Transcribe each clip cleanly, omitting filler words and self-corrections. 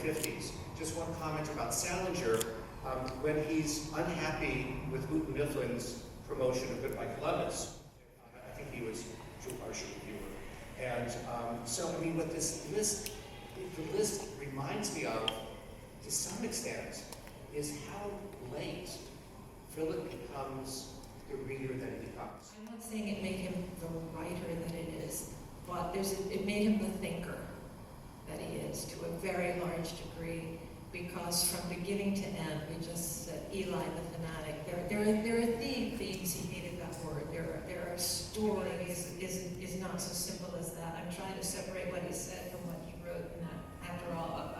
50s. Just one comment about Salinger. When he's unhappy with Houghton Mifflin's promotion of Goodbye Columbus, I think he was too harsh a reviewer. And so, I mean, what this list, the list reminds me of, to some extent, is how late Philip becomes the reader that he becomes. I'm not saying it made him the writer that it is, but it made him the thinker that he is to a very large degree, because from beginning to end, we just said Eli the fanatic. There are themes, he hated that word. There are stories, is not so simple as that. I'm trying to separate what he said from what he wrote in that, after all,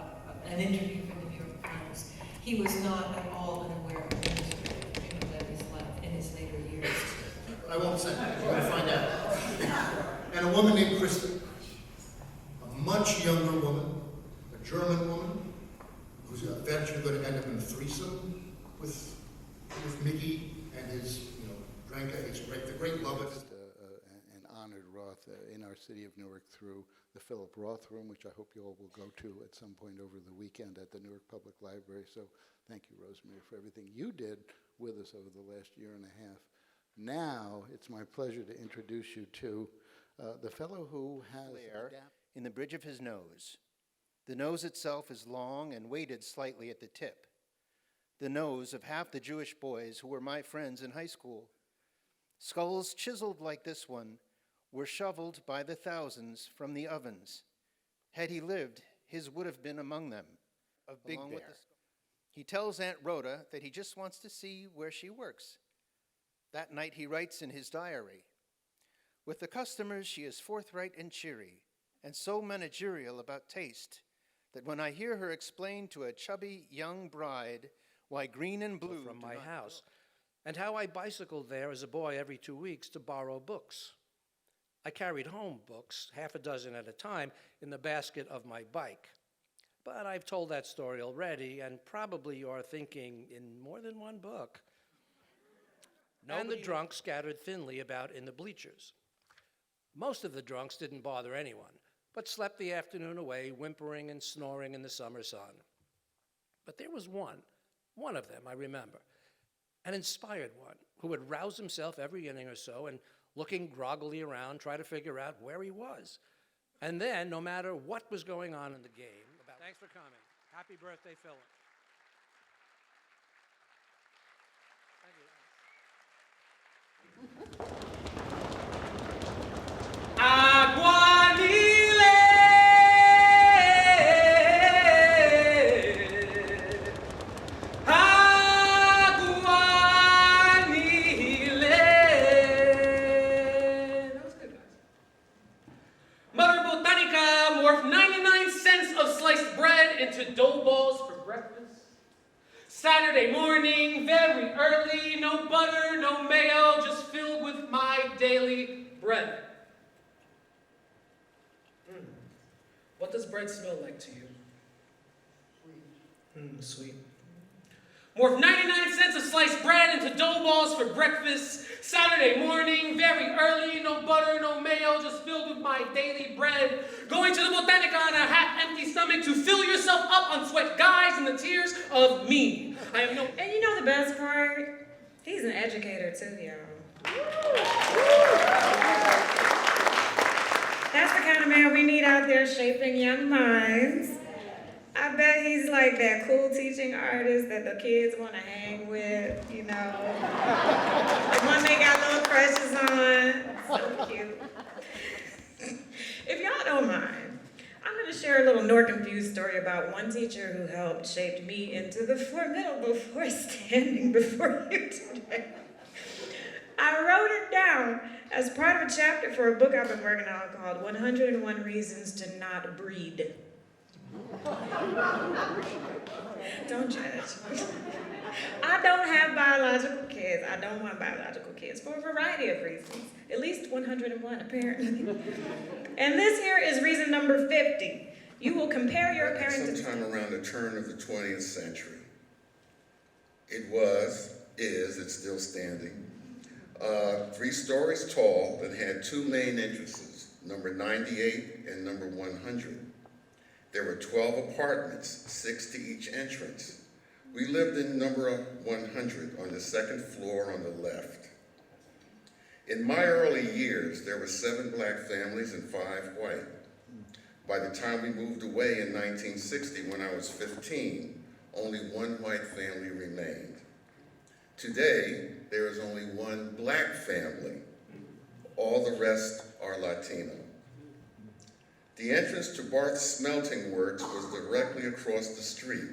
an interview for the New York Times. He was not at all unaware of the history that he's left in his later years. I won't say that. You're going to find out. And a woman named Kristen, a much younger woman, a German woman, who's eventually going to end up in a threesome with Mickey and his, Dranka, the great love of and honored Roth in our city of Newark through the Philip Roth Room, which I hope you all will go to at some point over the weekend at the Newark Public Library. So thank you, Rosemary, for everything you did with us over the last year and a half. Now it's my pleasure to introduce you to the fellow who has in the bridge of his nose. The nose itself is long and weighted slightly at the tip. The nose of half the Jewish boys who were my friends in high school. Skulls chiseled like this one were shoveled by the thousands from the ovens. Had he lived, his would have been among them. Of Big Bear. He tells Aunt Rhoda that he just wants to see where she works. That night he writes in his diary, "With the customers she is forthright and cheery, and so managerial about taste, that when I hear her explain to a chubby young bride why green and blue from my house, and how I bicycled there as a boy every 2 weeks to borrow books. I carried home books, half a dozen at a time, in the basket of my bike. But I've told that story already, and probably you're thinking in more than one book." And the drunks scattered thinly about in the bleachers. Most of the drunks didn't bother anyone, but slept the afternoon away, whimpering and snoring in the summer sun. But there was one of them I remember, an inspired one, who would rouse himself every inning or so and, looking groggily around, try to figure out where he was. And then, no matter what was going on in the game... Thanks for coming. Happy birthday, Philip. Thank you. Dough balls for breakfast. Saturday morning, very early, no butter, no mayo, just filled with my daily bread. What does bread smell like to you? Sweet. Sweet. Worth 99 cents a sliced bread into dough balls for breakfast. Saturday morning, very early, no butter, no mayo, just filled with my daily bread. Going to the Botanica on a half-empty stomach to fill yourself up on sweat guys and the tears of me. I have no... And you know the best part? He's an educator too, y'all. That's the kind of man we need out there shaping young minds. I bet he's like that cool teaching artist that the kids want to hang with, the one they got little crushes on. So cute. If y'all don't mind, I'm going to share a little Newark-infused story about one teacher who helped shape me into the formidable force standing before you today. I wrote it down as part of a chapter for a book I've been working on called 101 Reasons to Not Breed. Don't judge. I don't have biological kids. I don't want biological kids for a variety of reasons. At least 101, apparently. And this here is reason number 50. You will compare your parenting... Sometime around the turn of the 20th century, it's still standing, 3 stories tall and had 2 main entrances, number 98 and number 100. There were 12 apartments, 6 to each entrance. We lived in number 100 on the second floor on the left. In my early years, there were 7 black families and 5 white. By the time we moved away in 1960, when I was 15, only 1 white family remained. Today, there is only 1 black family. All the rest are Latino. The entrance to Barth's Smelting Works was directly across the street.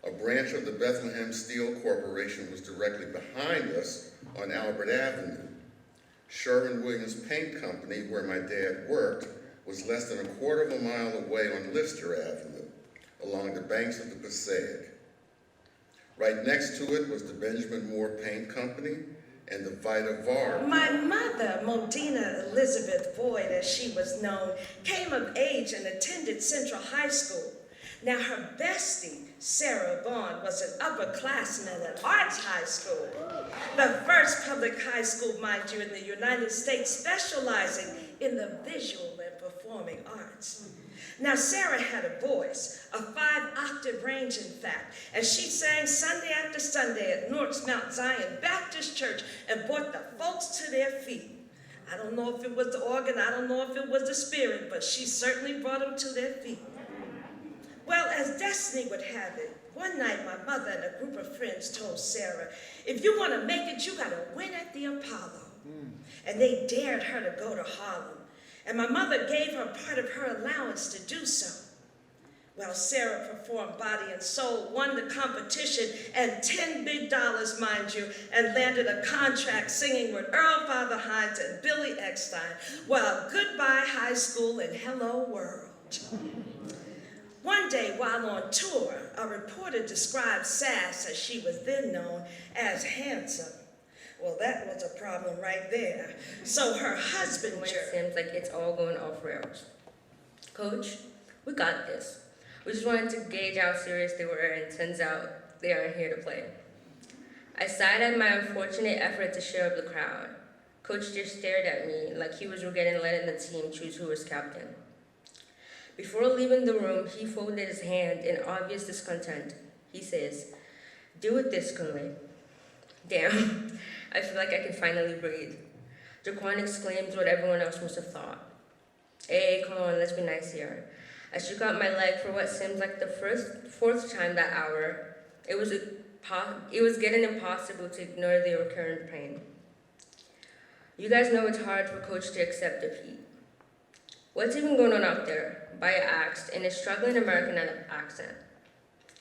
A branch of the Bethlehem Steel Corporation was directly behind us on Albert Avenue. Sherwin-Williams Paint Company, where my dad worked, was less than a quarter of a mile away on Lister Avenue, along the banks of the Passaic. Right next to it was the Benjamin Moore Paint Company and the Vita Var. My mother, Modena Elizabeth Boyd, as she was known, came of age and attended Central High School. Now her bestie, Sarah Vaughn, was an upperclassman at Arts High School, the first public high school, mind you, in the United States, specializing in the visual and performing arts. Now Sarah had a voice, a 5-octave range in fact, and she sang Sunday after Sunday at Newark's Mount Zion Baptist Church and brought the folks to their feet. I don't know if it was the organ, I don't know if it was the spirit, but she certainly brought them to their feet. Well, as destiny would have it, one night my mother and a group of friends told Sarah, if you want to make it, you got to win at the Apollo. And they dared her to go to Harlem. And my mother gave her part of her allowance to do so. Well, Sarah performed Body and Soul, won the competition, and $10 big, mind you, and landed a contract singing with Earl Father Hines and Billy Eckstein, while Goodbye High School and Hello World. One day while on tour, a reporter described Sass, as she was then known, as handsome. Well, that was a problem right there. So her husband, It seems like it's all going off rails. Coach, we got this. We just wanted to gauge how serious they were, and turns out they aren't here to play. I sighed at my unfortunate effort to cheer up the crowd. Coach just stared at me like he was regretting letting the team choose who was captain. Before leaving the room, he folded his hand in obvious discontent. He says, "Do it this Conway." Damn, I feel like I can finally breathe. Jaquan exclaims what everyone else must have thought. Hey, come on, let's be nice here. I shook out my leg for what seemed like the fourth time that hour. It was getting impossible to ignore the recurrent pain. You guys know it's hard for Coach to accept defeat. What's even going on out there? Baya asked in a struggling American accent.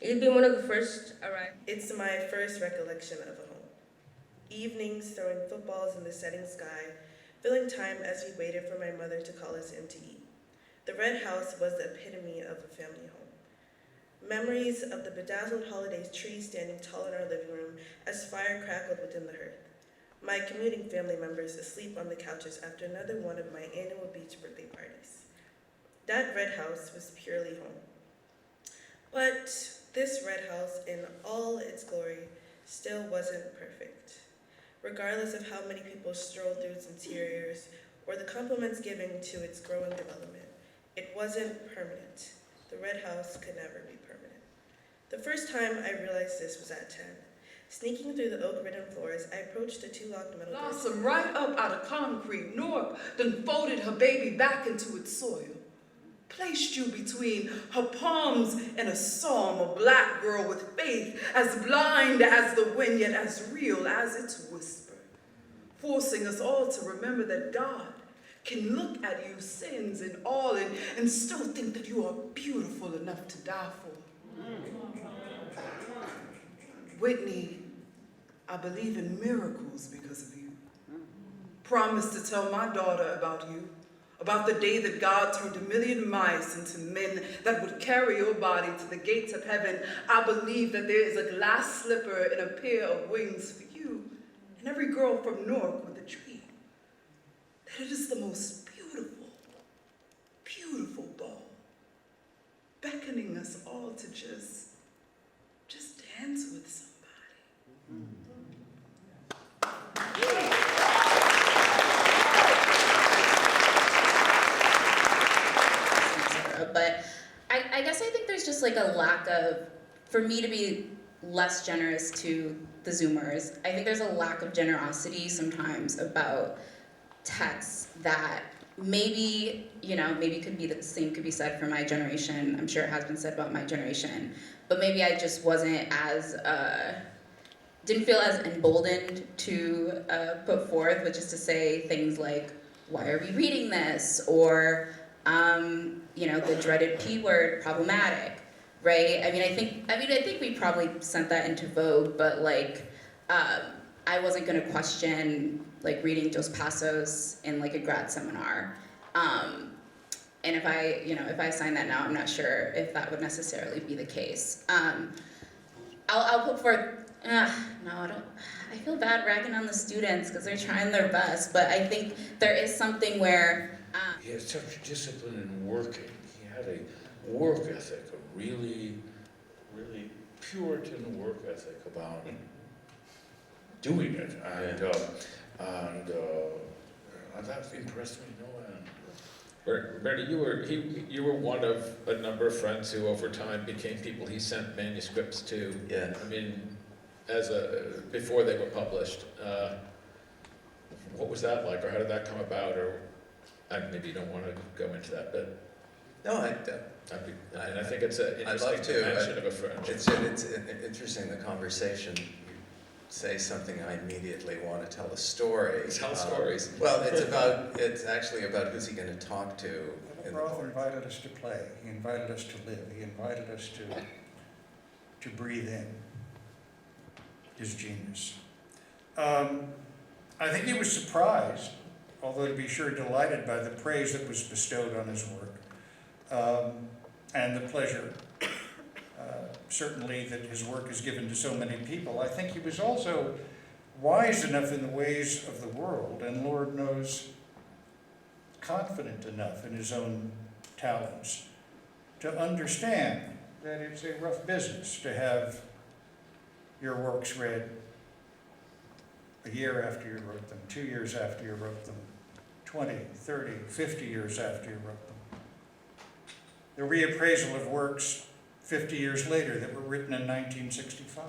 He'd been one of the first arrived. It's my first recollection of a home. Evenings throwing footballs in the setting sky, filling time as we waited for my mother to call us in to eat. The red house was the epitome of a family home. Memories of the bedazzled holidays tree standing tall in our living room as fire crackled within the hearth. My commuting family members asleep on the couches after another one of my annual beach birthday parties. That red house was purely home. But this red house, in all its glory, still wasn't perfect. Regardless of how many people strolled through its interiors or the compliments given to its growing development, it wasn't permanent. The red house could never be permanent. The first time I realized this was at 10. Sneaking through the oak-ridden floors, I approached the 2 locked metal doors. Blossom right up out of concrete, Newark then folded her baby back into its soil. Placed you between her palms and a psalm, a black girl with faith, as blind as the wind, yet as real as its whisper. Forcing us all to remember that God can look at you, sins and all, and still think that you are beautiful enough to die for. Whitney, I believe in miracles because of you. Promised to tell my daughter about you, about the day that God turned 1,000,000 mice into men that would carry your body to the gates of heaven. I believe that there is a glass slipper and a pair of wings for you and every girl from Newark with a dream. That it is the most beautiful, beautiful ball, beckoning us all to just dance with somebody. But I guess I think there's just like a lack of, for me to be less generous to the Zoomers, I think there's a lack of generosity sometimes about texts that maybe, maybe could be the same could be said for my generation. I'm sure it has been said about my generation, but maybe I just wasn't as, didn't feel as emboldened to put forth, which is to say things like, why are we reading this? Or, the dreaded P word, problematic, right? I think we probably sent that into vogue, but I wasn't gonna question reading Dos Passos in a grad seminar. And if I sign that now, I'm not sure if that would necessarily be the case. I'll put forth, no, I don't. I feel bad ragging on the students because they're trying their best, but I think there is something where... He had such discipline in working. He had a work ethic, a really, really Puritan work ethic about doing it, and that impressed me no end. Bernie, you were one of a number of friends who over time became people he sent manuscripts to. Yeah. I mean, before they were published. What was that like, or how did that come about, or maybe you don't want to go into that, but no, I think it's an interesting dimension of a friendship. It's interesting, the conversation. You say something, I immediately want to tell a story. Tell stories. Well, it's actually about who's he going to talk to. Roth invited us to play. He invited us to live. He invited us to breathe in his genius. I think he was surprised, although to be sure delighted by the praise that was bestowed on his work, and the pleasure, certainly, that his work is given to so many people. I think he was also wise enough in the ways of the world, and Lord knows, confident enough in his own talents to understand that it's a rough business to have your works read a year after you wrote them, 2 years after you wrote them, 20, 30, 50 years after you wrote them. The reappraisal of works 50 years later that were written in 1965.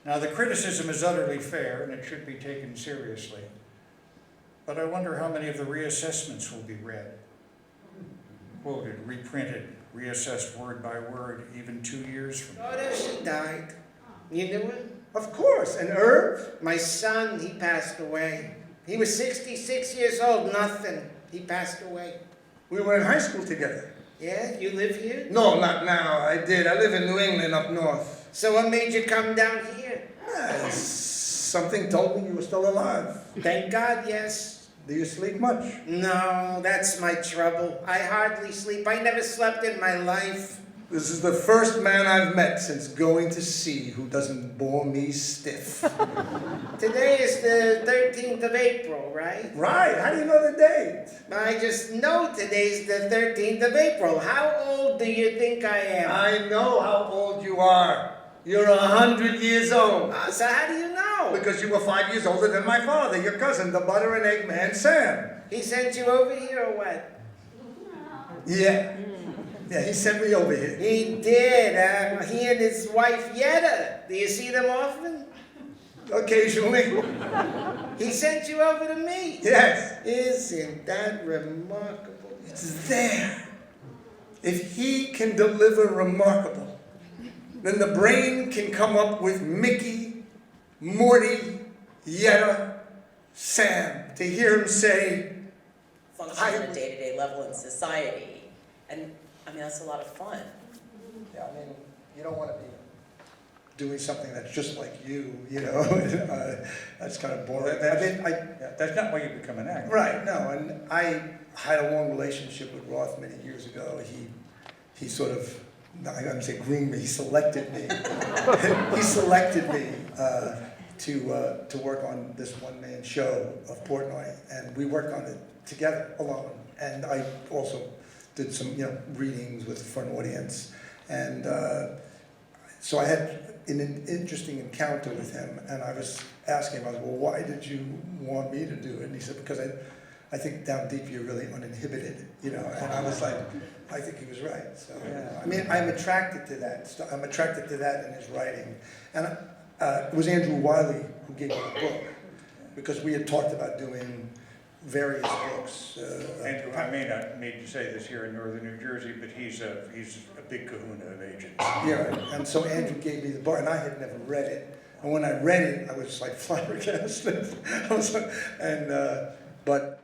Now, the criticism is utterly fair and it should be taken seriously, but I wonder how many of the reassessments will be read, quoted, reprinted, reassessed word by word, even 2 years from now. Oh, she died. You knew it? Of course. And Irv, my son, he passed away. He was 66 years old, nothing. He passed away. We were in high school together. Yeah? You live here? No, not now. I did. I live in New England up north. So what made you come down here? Something told me you were still alive. Thank God, yes. Do you sleep much? No, that's my trouble. I hardly sleep. I never slept in my life. This is the first man I've met since going to sea who doesn't bore me stiff. Today is the 13th of April, right? Right. How do you know the date? I just know today's the 13th of April. How old do you think I am? I know how old you are. You're 100 years old. So how do you know? Because you were 5 years older than my father, your cousin, the butter and egg man, Sam. He sent you over here or what? Yeah. Yeah, he sent me over here. He did. He and his wife, Yetta. Do you see them often? Occasionally. He sent you over to me. Yes. Isn't that remarkable? It's there. If he can deliver remarkable, then the brain can come up with Mickey, Morty, Yetta, Sam, to hear him say, function on a day-to-day level in society. And I mean, that's a lot of fun. Yeah, I mean, you don't want to be doing something that's just like you know. That's kind of boring. That's not why you become an actor. Right, no, and I had a long relationship with Roth many years ago. He sort of, I'm going to say groomed me, he selected me. He selected me to work on this one-man show of Portnoy, and we worked on it together, alone. And I also did some, readings with for an audience, and so I had an interesting encounter with him, and I was asking him, well, why did you want me to do it? And he said, because I I think down deep you're really uninhibited, you know. And I was like, I think he was right. So I mean, I'm attracted to that. I'm attracted to that in his writing. And it was Andrew Wiley who gave me the book, because we had talked about doing various books. Andrew, I may not need to say this here in northern New Jersey, but he's a big kahuna of agents. Yeah, and so Andrew gave me the book, and I had never read it. And when I read it, I was like flabbergasted. I was like, but